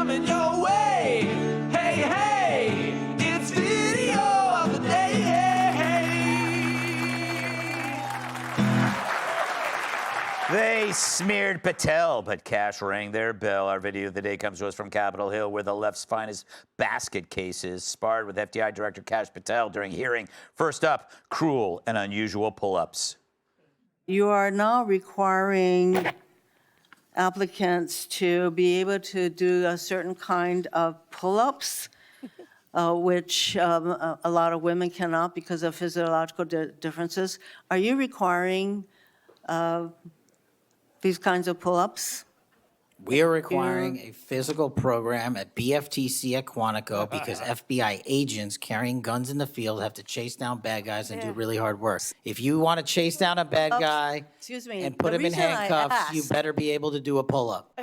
coming your way. Hey, hey, it's video of the day. They smeared Patel, but Cash rang their bell. Our video of the day comes to us from Capitol Hill, where the left's finest basket cases sparred with FDI Director Kash Patel during hearing. First up, cruel and unusual pull-ups. You are now requiring applicants to be able to do a certain kind of pull-ups, which a lot of women cannot because of physiological differences. Are you requiring these kinds of pull-ups? We are requiring a physical program at BFTC at Quantico because FBI agents carrying guns in the field have to chase down bad guys and do really hard work. If you want to chase down a bad guy Excuse me, and put the him in reason I handcuffs, you asked- better be able to do a pull-up.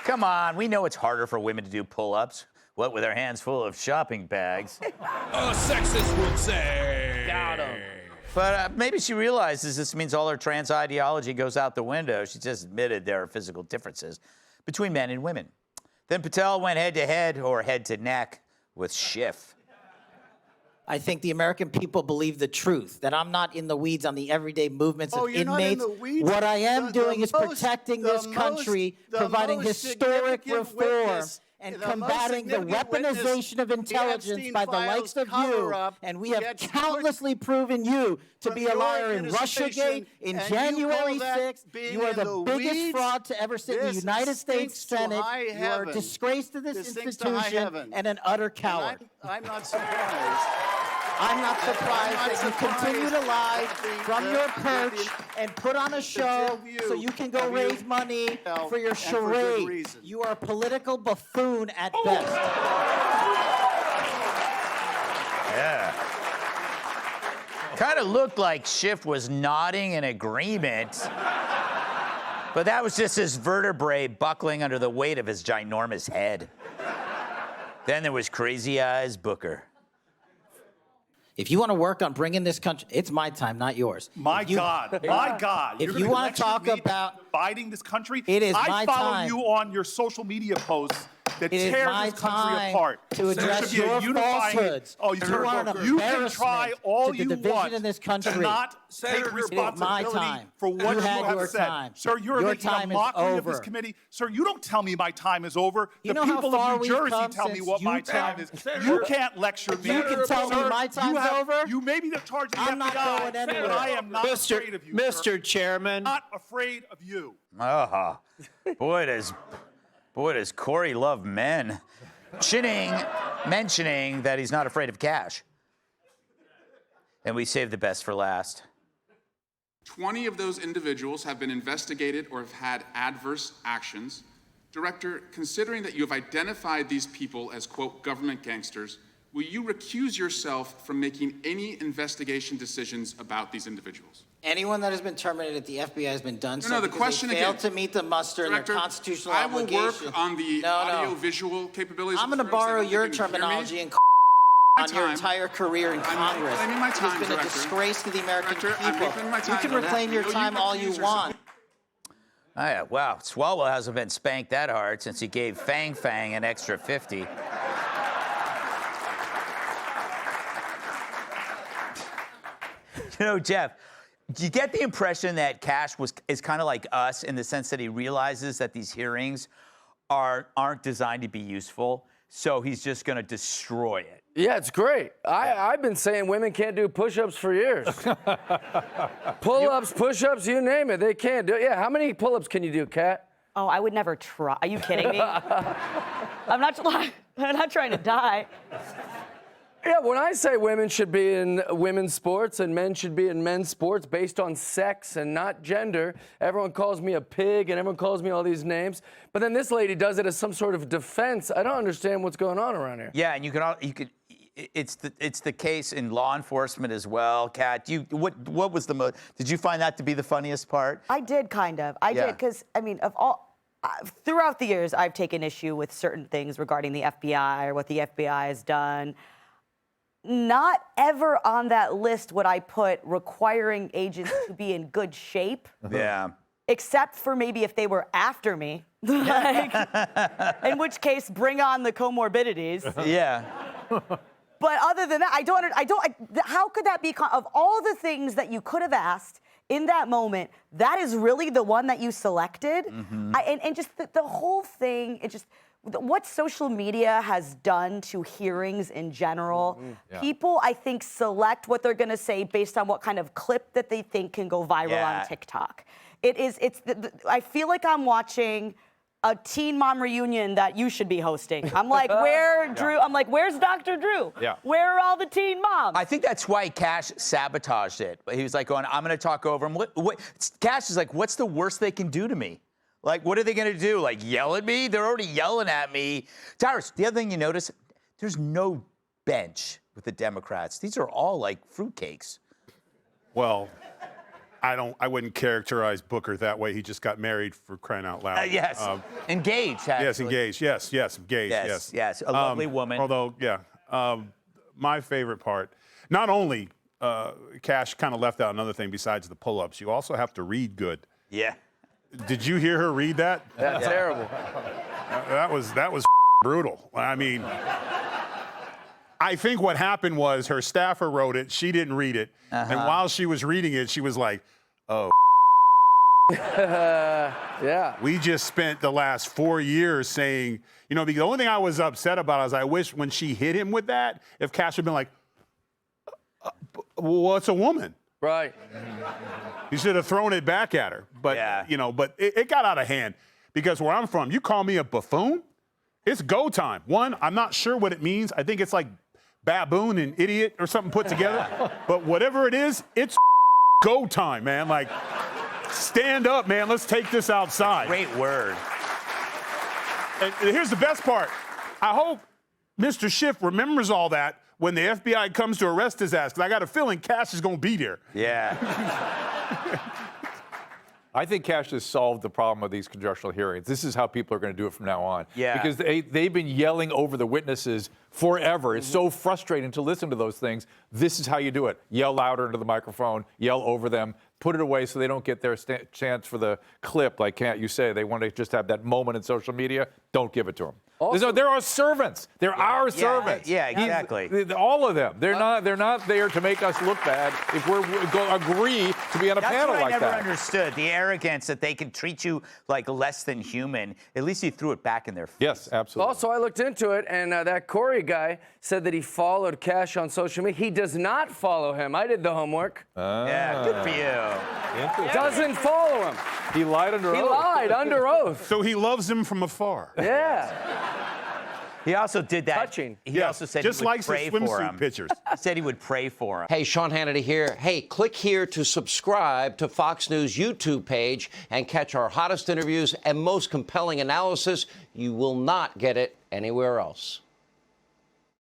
Come on, we know it's harder for women to do pull-ups. What, with their hands full of shopping bags? A sexist would say. Got him. But maybe she realizes this means all her trans ideology goes out the window. She just admitted there are physical differences between men and women. Then Patel went head-to-head or head-to-neck with Schiff. I think the American people believe the truth, that I'm not in the weeds on the everyday movements of you're not in inmates. the weeds? What I am The doing is most- protecting the this country, most- the providing most historic significant reform, witness- and the most combating the significant witness, weaponization of the intelligence Epstein by the likes files of you. cover-up And we have gets countlessly proven you to from be a your liar in administration, Russiagate, in and you January call that 6th. being You are in the the biggest weeds? fraud to ever sit in the This United States stinks to Senate. high You are a heaven. disgrace to this This stinks to high institution heaven. and an utter And coward. I'm not surprised. I'm not surprised not that you continue to surprised lie that the- from the- your the- perch and put on a show view so you can go of you raise money for your and for good charade. reason. You are a political buffoon at best. Yeah. Kind of looked like Schiff was nodding in agreement. But that was just his vertebrae buckling under the weight of his ginormous head. Then there was Crazy Eyes Booker. If you want to work on bringing this country, it's my time, not yours. My If you- God, my God. If You're you gonna wanna lecture talk me about- dividing this country, It is I my follow time. you on your social media posts that It is tears my this country time apart. to There address should be a your unifying- falsehoods. Oh, You are an you can try embarrassment all to the you division want in this country. to not Senator, take it is my responsibility time. for what You you had have your said. time. Sir, you're Your making time a is mockery of this over. committee. Sir, you don't tell me my time is over. You The know how people far of New we've Jersey come tell me since what my you time tell- is. Senator, You can't lecture me. You can tell me Sir, my you time's over? You may be the charge of the I'm not FBI, going anywhere. but I am not afraid of you, sir. Mr. Chairman. Not afraid of you. Boy, does Corey love men. Mentioning that he's not afraid of cash. And we saved the best for last. 20 of those individuals have been investigated or have had adverse actions. Director, considering that you have identified these people as, quote, government gangsters, will you recuse yourself from making any investigation decisions about these individuals? Anyone that has been terminated at the FBI has been done so the because question they failed again. to meet the muster in their Director, constitutional I will obligation. work on the audio-visual capabilities. I'm of going to folks. I borrow don't your think you can hear me. terminology and My on your time. entire career in Congress. claiming my time, It's been a Director. disgrace to the American Director, I'm people. reclaiming my You time. can reclaim your No, you time all you recuse yourself. want. Oh, yeah, wow, Swalwell hasn't been spanked that hard since he gave Fang an extra 50. You know, Jeff, do you get the impression that Cash is kind of like us in the sense that he realizes that these hearings aren't designed to be useful, so he's just going to destroy it? Yeah, it's great. I've been saying women can't do push-ups for years. Pull-ups, push-ups, you name it, they can't do it. Yeah, how many pull-ups can you do, Kat? Oh, I would never try. Are you kidding me? I'm not trying to die. Yeah, when I say women should be in women's sports and men should be in men's sports based on sex and not gender, everyone calls me a pig and everyone calls me all these names. But then this lady does it as some sort of defense. I don't understand what's going on around here. Yeah, and you could. It's the case in law enforcement as well. Kat, what was did you find that to be the funniest part? I did kind of. I did because I mean, throughout the years, I've taken issue with certain things regarding the FBI or what the FBI has done. not ever on that list would I put requiring agents to be in good shape. Yeah. Except for maybe if they were after me, like, in which case bring on the comorbidities. Yeah. But other than that, how could that be, of all the things that you could have asked in that moment, that is really the one that you selected? And just the whole thing, what social media has done to hearings in general, people, I think, select what they're gonna say based on what kind of clip that they think can go viral on TikTok. I feel like I'm watching a Teen Mom reunion that you should be hosting. I'm like, Drew? I'm like, where's Dr. Drew? Yeah. Where are all the teen moms? I think that's why Cash sabotaged it. He was like going, I'm going to talk over him. Cash is like, what's the worst they can do to me? Like, what are they going to do? Like, yell at me? They're already yelling at me. Towers, the other thing you notice, there's no bench with the Democrats. These are all like fruitcakes. Well, I wouldn't characterize Booker that way. He just got married, for crying out loud. Yes. Engaged, actually. Yes, engaged. Yes, engaged. Yes. A lovely woman. Although, my favorite part, not only Cash kind of left out another thing besides the pull-ups, you also have to read good. Yeah. Did you hear her read that? That's terrible. That was brutal. I mean, I think what happened was her staffer wrote it, she didn't read it, and while she was reading it, she was like, oh. Yeah. We just spent the last 4 years saying, because the only thing I was upset about is I wish when she hit him with that, if Cash had been like, well, it's a woman. Right. You should have thrown it back at her. But, but it got out of hand. Because where I'm from, you call me a buffoon, it's go time. One, I'm not sure what it means. I think it's like baboon and idiot or something put together. But whatever it is, it's go time, man. Like, stand up, man. Let's take this outside. Great word. And here's the best part. I hope Mr. Schiff remembers all that when the FBI comes to arrest his ass, because I got a feeling Cash is going to be there. Yeah. I think Cash has solved the problem of these congressional hearings. This is how people are going to do it from now on. Yeah. Because they've been yelling over the witnesses forever. It's so frustrating to listen to those things. This is how you do it. Yell louder into the microphone, yell over them, put it away so they don't get their chance for the clip. Like, can't you say they want to just have that moment in social media? Don't give it to them. They're our servants. They're our servants. Yeah, exactly. All of them. They're not there to make us look bad if we agree to be on a panel like that. That's what I never understood. The arrogance that they can treat you like less than human. At least you threw it back in their face. Yes, absolutely. Also, I looked into it, and that Corey guy said that he followed Cash on social media. He does not follow him. I did the homework. Yeah, good for you. Doesn't follow him. He lied under oath. He lied under oath. So he loves him from afar. Yeah. He also did that. Touching. He also said just he would likes his pray for swimsuit him. pictures. He said he would pray for him. Hey, Sean Hannity here. Hey, click here to subscribe to Fox News YouTube page and catch our hottest interviews and most compelling analysis. You will not get it anywhere else.